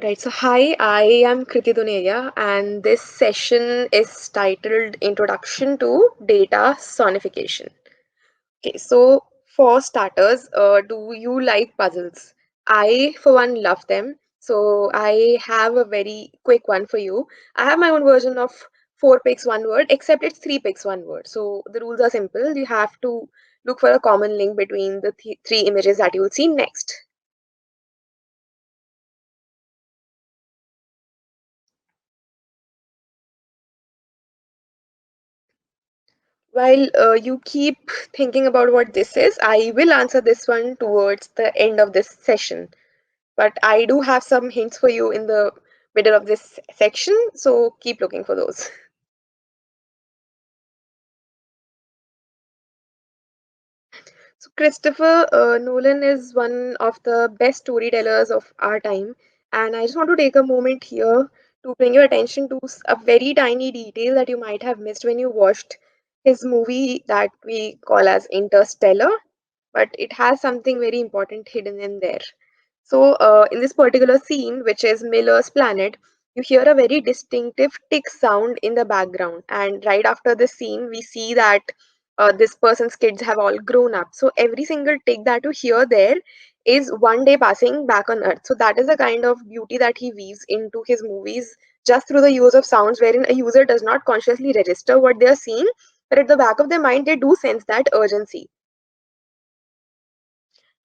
Right, so hi, I am Kriti Duneja, and this session is titled Introduction to Data Sonification. Okay, so for starters, do you like puzzles? I, for one, love them. So I have a very quick one for you. I have my own version of four picks one word, except it's three picks one word. So the rules are simple. You have to look for a common link between the three images that you will see next. While you keep thinking about what this is, I will answer this one towards the end of this session. But I do have some hints for you in the middle of this section, so keep looking for those. So, Christopher Nolan is one of the best storytellers of our time, and I just want to take a moment here to bring your attention to a very tiny detail that you might have missed when you watched his movie that we call as Interstellar, but it has something very important hidden in there. So, in this particular scene, which is Miller's planet, you hear a very distinctive tick sound in the background. And right after the scene, we see that this person's kids have all grown up. So, every single tick that you hear there is one day passing back on Earth. So, that is the kind of beauty that he weaves into his movies just through the use of sounds, wherein a user does not consciously register what they are seeing, but at the back of their mind, they do sense that urgency.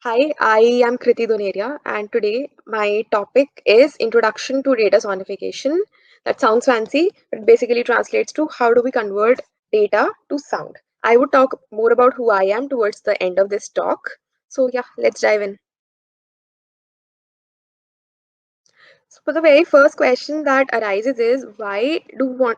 Hi, I am Kriti Doneria, and today my topic is Introduction to Data Sonification. That sounds fancy, but basically translates to how do we convert data to sound. I would talk more about who I am towards the end of this talk. So, yeah, let's dive in. So, for the very first question that arises is why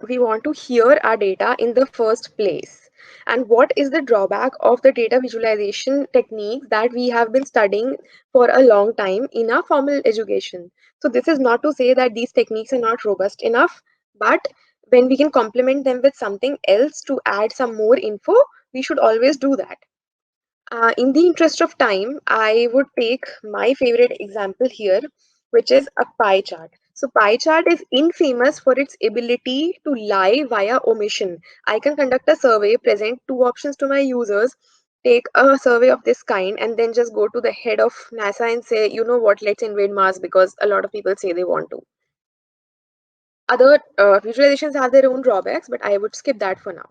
we want to hear our data in the first place? And what is the drawback of the data visualization techniques that we have been studying for a long time in our formal education? So, this is not to say that these techniques are not robust enough, but when we can complement them with something else to add some more info, we should always do that. In the interest of time, I would take my favorite example here, which is a pie chart. So, pie chart is infamous for its ability to lie via omission. I can conduct a survey, present two options to my users, take a survey of this kind, and then just go to the head of NASA and say, you know what, let's invade Mars because a lot of people say they want to. Other visualizations have their own drawbacks, but I would skip that for now.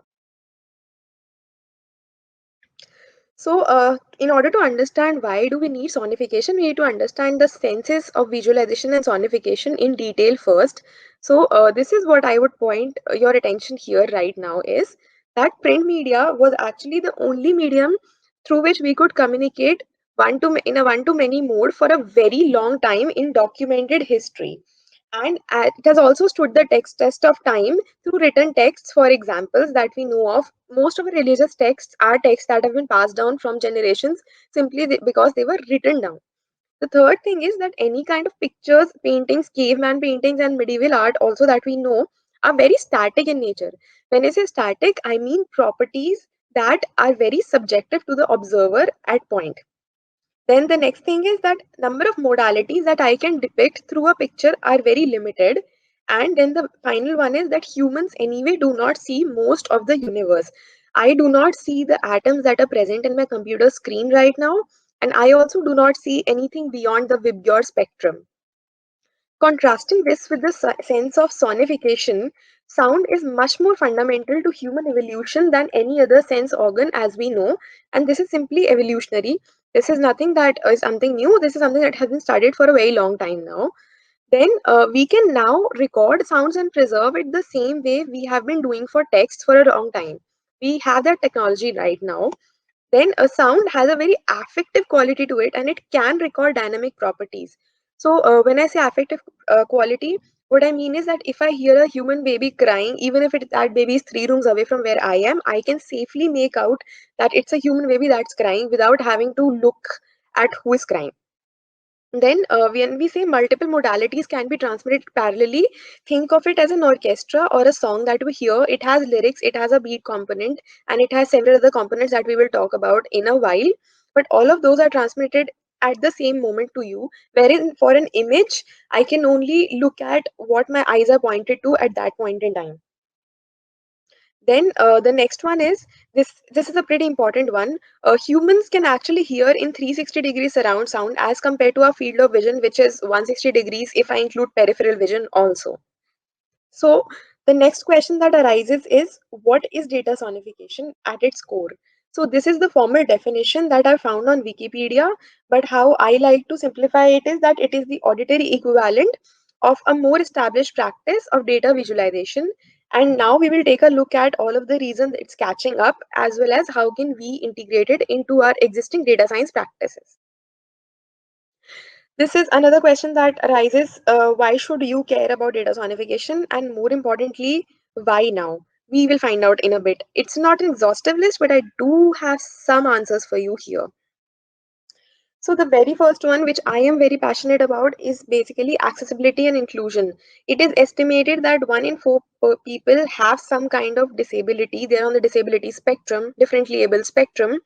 So, in order to understand why do we need sonification, we need to understand the senses of visualization and sonification in detail first. So, this is what I would point your attention here right now is that print media was actually the only medium through which we could communicate in a one to many mode for a very long time in documented history. And it has also stood the text test of time through written texts. For examples that we know of, most of the religious texts are texts that have been passed down from generations simply because they were written down. The third thing is that any kind of pictures, paintings, caveman paintings, and medieval art, also that we know, are very static in nature. When I say static, I mean properties that are very subjective to the observer at point. Then the next thing is that number of modalities that I can depict through a picture are very limited. And then the final one is that humans anyway do not see most of the universe. I do not see the atoms that are present in my computer screen right now, and I also do not see anything beyond the Vibgyor spectrum. Contrasting this with the sense of sonification, sound is much more fundamental to human evolution than any other sense organ as we know, and this is simply evolutionary. This is nothing that is something new, this is something that has been studied for a very long time now. Then we can now record sounds and preserve it the same way we have been doing for text for a long time. We have that technology right now. Then a sound has a very affective quality to it and it can record dynamic properties. So when I say affective quality, what I mean is that if I hear a human baby crying, even if that baby is 3 rooms away from where I am, I can safely make out that it's a human baby that's crying without having to look at who is crying. Then, when we say multiple modalities can be transmitted parallelly, think of it as an orchestra or a song that we hear. It has lyrics, it has a beat component, and it has several other components that we will talk about in a while. But all of those are transmitted at the same moment to you, wherein for an image, I can only look at what my eyes are pointed to at that point in time. Then the next one is this is a pretty important one. Humans can actually hear in 360 degrees surround sound as compared to our field of vision, which is 160 degrees if I include peripheral vision also. So the next question that arises is, what is data sonification at its core? So this is the formal definition that I found on Wikipedia, but how I like to simplify it is that it is the auditory equivalent of a more established practice of data visualization. And now we will take a look at all of the reasons it's catching up, as well as how can we integrate it into our existing data science practices. This is another question that arises, why should you care about data sonification? And more importantly, why now? We will find out in a bit. It's not an exhaustive list, but I do have some answers for you here. So, the very first one, which I am very passionate about, is basically accessibility and inclusion. It is estimated that 1 in 4 people have some kind of disability. They're on the disability spectrum, differently able spectrum,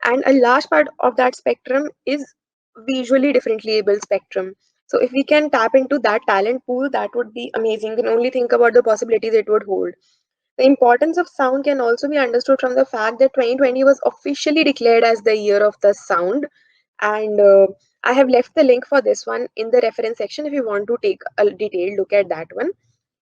and a large part of that spectrum is visually differently able spectrum. So if we can tap into that talent pool, that would be amazing. You can only think about the possibilities it would hold. The importance of sound can also be understood from the fact that 2020 was officially declared as the year of the sound, and I have left the link for this one in the reference section if you want to take a detailed look at that one.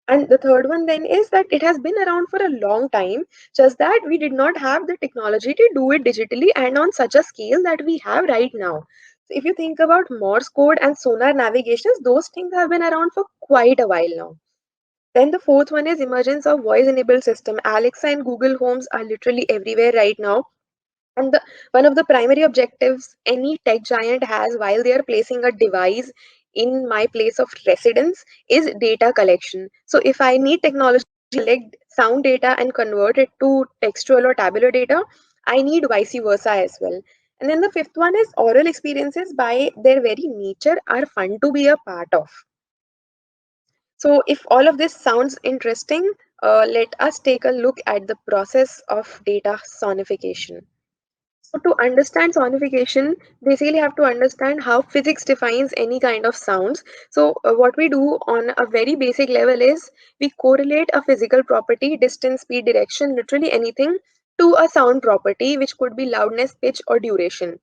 And the third one then is that it has been around for a long time, just that we did not have the technology to do it digitally and on such a scale that we have right now. So if you think about Morse code and sonar navigations, those things have been around for quite a while now. Then the fourth one is emergence of voice enabled system. Alexa and Google Homes are literally everywhere right now. And one of the primary objectives any tech giant has while they are placing a device in my place of residence is data collection. So if I need technology to collect sound data and convert it to textual or tabular data, I need vice versa as well. And then the fifth one is oral experiences by their very nature are fun to be a part of. So if all of this sounds interesting, let us take a look at the process of data sonification. So to understand sonification, basically have to understand how physics defines any kind of sounds. So what we do on a very basic level is we correlate a physical property, distance, speed, direction, literally anything, to a sound property, which could be loudness, pitch, or duration.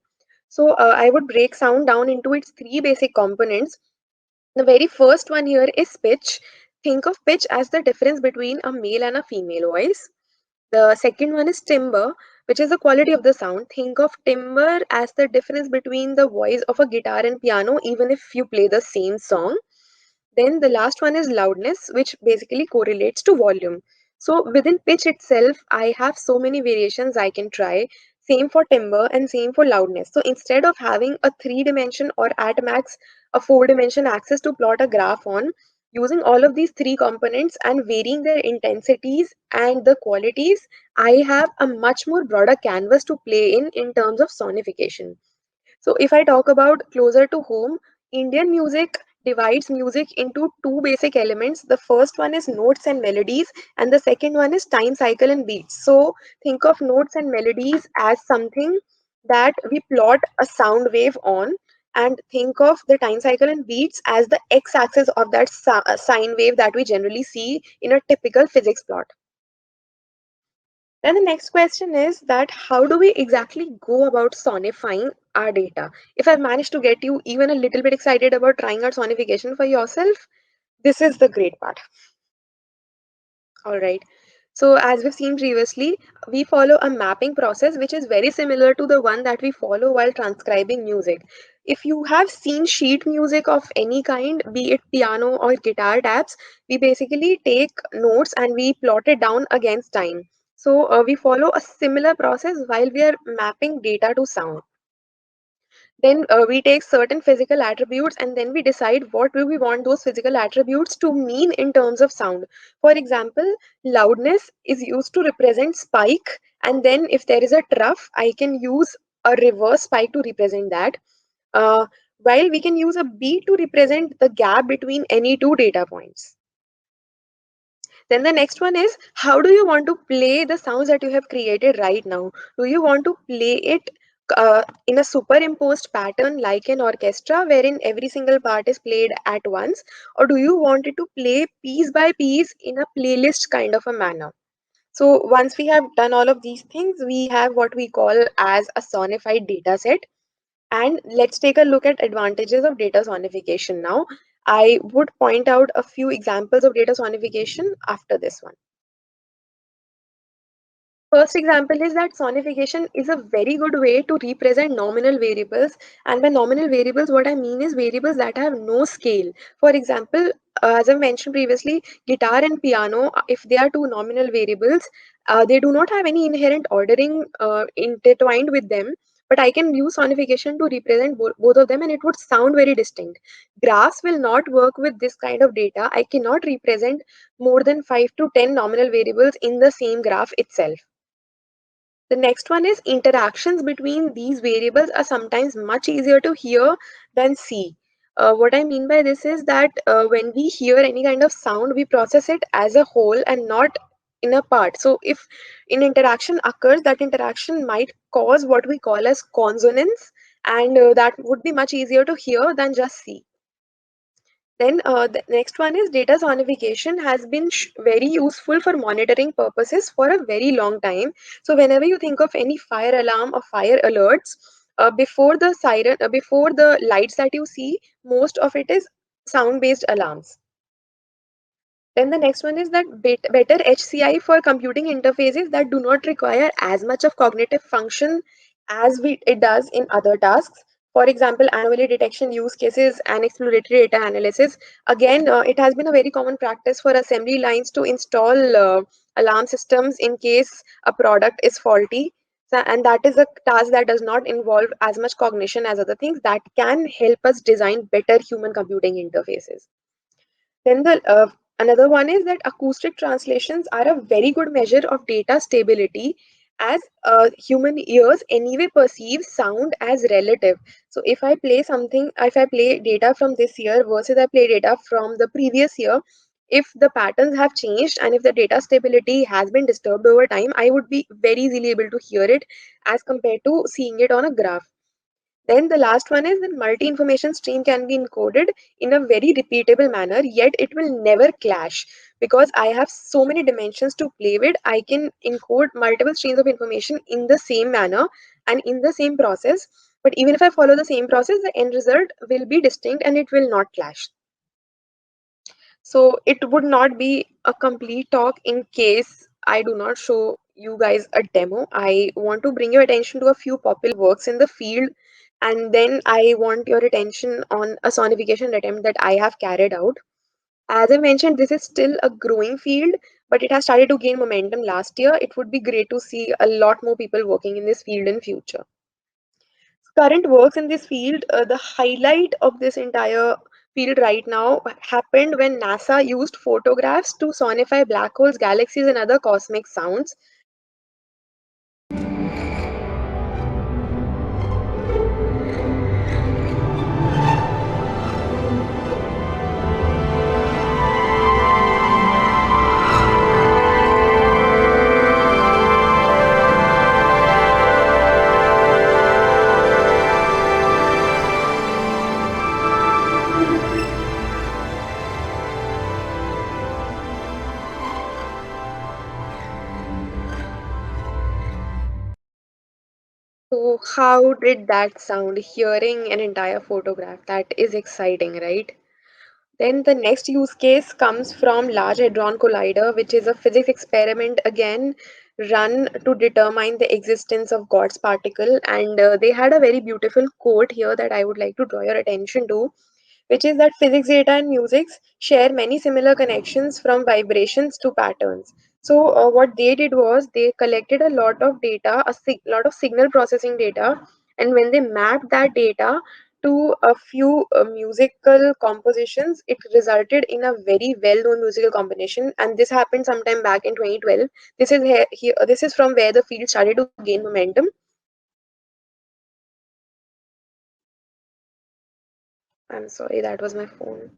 So I would break sound down into its three basic components. The very first one here is pitch. Think of pitch as the difference between a male and a female voice. The second one is timbre, which is the quality of the sound. Think of timbre as the difference between the voice of a guitar and piano, even if you play the same song. Then the last one is loudness, which basically correlates to volume. So within pitch itself, I have so many variations I can try. Same for timbre and same for loudness. So instead of having a 3 dimension or at max a 4 dimension axis to plot a graph on, using all of these three components and varying their intensities and the qualities, I have a much more broader canvas to play in terms of sonification. So if I talk about closer to home, Indian music divides music into two basic elements. The first one is notes and melodies, and the second one is time cycle and beats. So think of notes and melodies as something that we plot a sound wave on, and think of the time cycle and beats as the x-axis of that sine wave that we generally see in a typical physics plot. Then the next question is that how do we exactly go about sonifying our data? If I've managed to get you even a little bit excited about trying out sonification for yourself, this is the great part. All right. So as we've seen previously, we follow a mapping process which is very similar to the one that we follow while transcribing music. If you have seen sheet music of any kind, be it piano or guitar tabs, we basically take notes and we plot it down against time. So we follow a similar process while we are mapping data to sound. Then we take certain physical attributes and then we decide what do we want those physical attributes to mean in terms of sound. For example, loudness is used to represent spike, and then if there is a trough, I can use a reverse spike to represent that. uh, while we can use a beat to represent the gap between any two data points. Then the next one is, how do you want to play the sounds that you have created right now? Do you want to play it in a superimposed pattern like an orchestra wherein every single part is played at once, or do you want it to play piece by piece in a playlist kind of a manner? So once we have done all of these things, we have what we call as a sonified data set. And let's take a look at advantages of data sonification now. I would point out a few examples of data sonification after this one. First example is that sonification is a very good way to represent nominal variables. And by nominal variables, what I mean is variables that have no scale. For example, as I mentioned previously, guitar and piano, if they are two nominal variables, they do not have any inherent ordering intertwined with them. But I can use sonification to represent both of them and it would sound very distinct. Graphs will not work with this kind of data. I cannot represent more than 5 to 10 nominal variables in the same graph itself. The next one is interactions between these variables are sometimes much easier to hear than see. What I mean by this is that when we hear any kind of sound, we process it as a whole and not in a part. So, if an interaction occurs, that interaction might cause what we call as consonance, and that would be much easier to hear than just see. Then the next one is data sonification has been very useful for monitoring purposes for a very long time. So whenever you think of any fire alarm or fire alerts, before the siren, before the lights that you see, most of it is sound-based alarms. Then the next one is that better HCI for computing interfaces that do not require as much of cognitive function as it does in other tasks. For example, anomaly detection use cases and exploratory data analysis. Again, it has been a very common practice for assembly lines to install alarm systems in case a product is faulty. And that is a task that does not involve as much cognition as other things that can help us design better human computing interfaces. Then the another one is that acoustic translations are a very good measure of data stability, as human ears anyway perceive sound as relative. So if I play data from this year versus I play data from the previous year, if the patterns have changed and if the data stability has been disturbed over time, I would be very easily able to hear it as compared to seeing it on a graph. Then the last one is that multi-information stream can be encoded in a very repeatable manner, yet it will never clash because I have so many dimensions to play with. I can encode multiple streams of information in the same manner and in the same process. But even if I follow the same process, the end result will be distinct and it will not clash. So it would not be a complete talk in case I do not show you guys a demo. I want to bring your attention to a few popular works in the field, and then I want your attention on a sonification attempt that I have carried out. As I mentioned, this is still a growing field, but it has started to gain momentum last year. It would be great to see a lot more people working in this field in future. Current works in this field, the highlight of this entire field right now happened when NASA used photographs to sonify black holes, galaxies, and other cosmic sounds. So, how did that sound? Hearing an entire photograph, that is exciting, right? Then the next use case comes from Large Hadron Collider, which is a physics experiment again run to determine the existence of God's particle. And they had a very beautiful quote here that I would like to draw your attention to, which is that physics data and music share many similar connections from vibrations to patterns. So, what they did was they collected a lot of data, lot of signal processing data, and when they mapped that data to a few musical compositions, it resulted in a very well-known musical combination. And this happened sometime back in 2012. This is from where the field started to gain momentum. I'm sorry, that was my phone.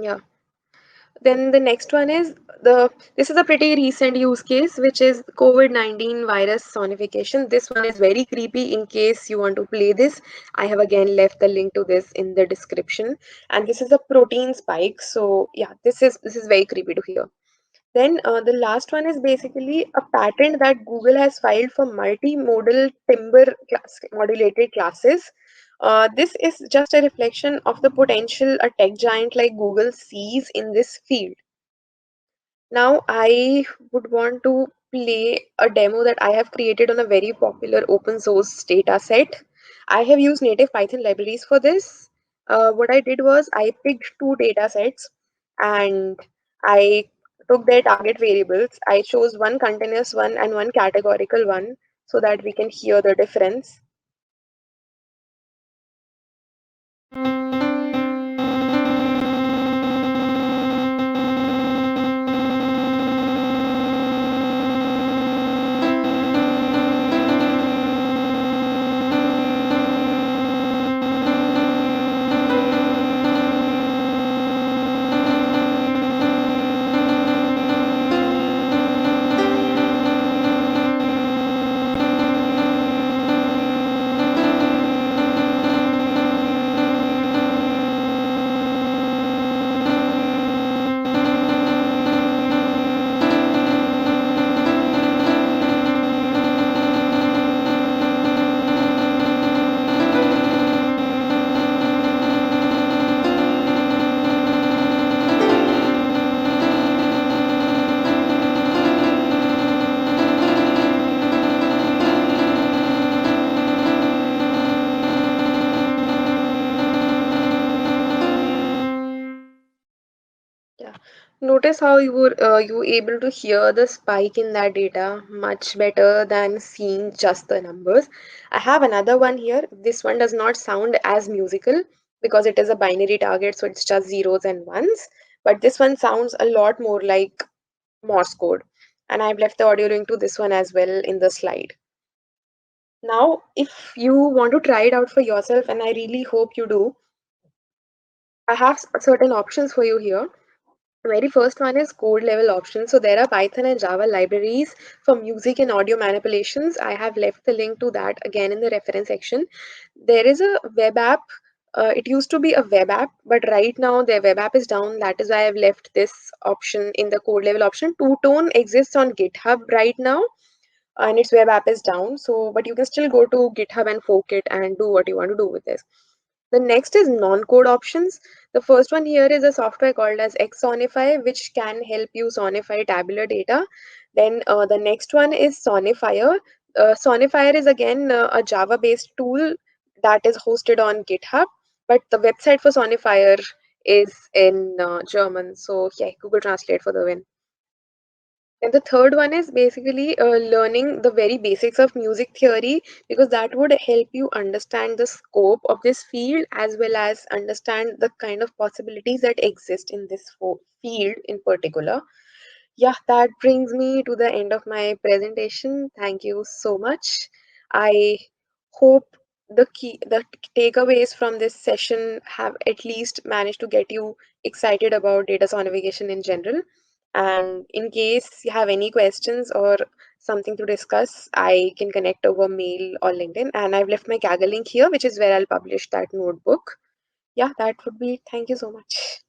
Yeah. Then the next one is this is a pretty recent use case, which is COVID-19 virus sonification. This one is very creepy. In case you want to play this, I have again left the link to this in the description. And this is a protein spike. So yeah, this is very creepy to hear. Then the last one is basically a patent that Google has filed for multimodal timber modulated classes. This is just a reflection of the potential a tech giant like Google sees in this field. Now, I would want to play a demo that I have created on a very popular open source data set. I have used native Python libraries for this. What I did was I picked two data sets and I took their target variables. I chose one continuous one and one categorical one so that we can hear the difference. Yeah. Notice how you able to hear the spike in that data much better than seeing just the numbers. I have another one here. This one does not sound as musical because it is a binary target, so it's just zeros and ones. But this one sounds a lot more like Morse code. And I've left the audio link to this one as well in the slide. Now, if you want to try it out for yourself, and I really hope you do, I have certain options for you here. Very first one is code level options. So there are Python and Java libraries for music and audio manipulations. I have left the link to that again in the reference section. There is a web app. It used to be a web app, but right now their web app is down. That is why I've left this option in the code level option. Two Tone exists on GitHub right now, and its web app is down. So, but you can still go to GitHub and fork it and do what you want to do with this. The next is non-code options. The first one here is a software called as Xsonify, which can help you sonify tabular data. Then the next one is Sonifier. Sonifier is again a Java-based tool that is hosted on GitHub, but the website for Sonifier is in German. So yeah, Google Translate for the win. And the third one is basically learning the very basics of music theory, because that would help you understand the scope of this field as well as understand the kind of possibilities that exist in this field in particular. Yeah, that brings me to the end of my presentation. Thank you so much. I hope the takeaways from this session have at least managed to get you excited about data sonification in general. And in case you have any questions or something to discuss, I can connect over mail or LinkedIn. And I've left my Kaggle link here, which is where I'll publish that notebook. Yeah, that would be. Thank you so much.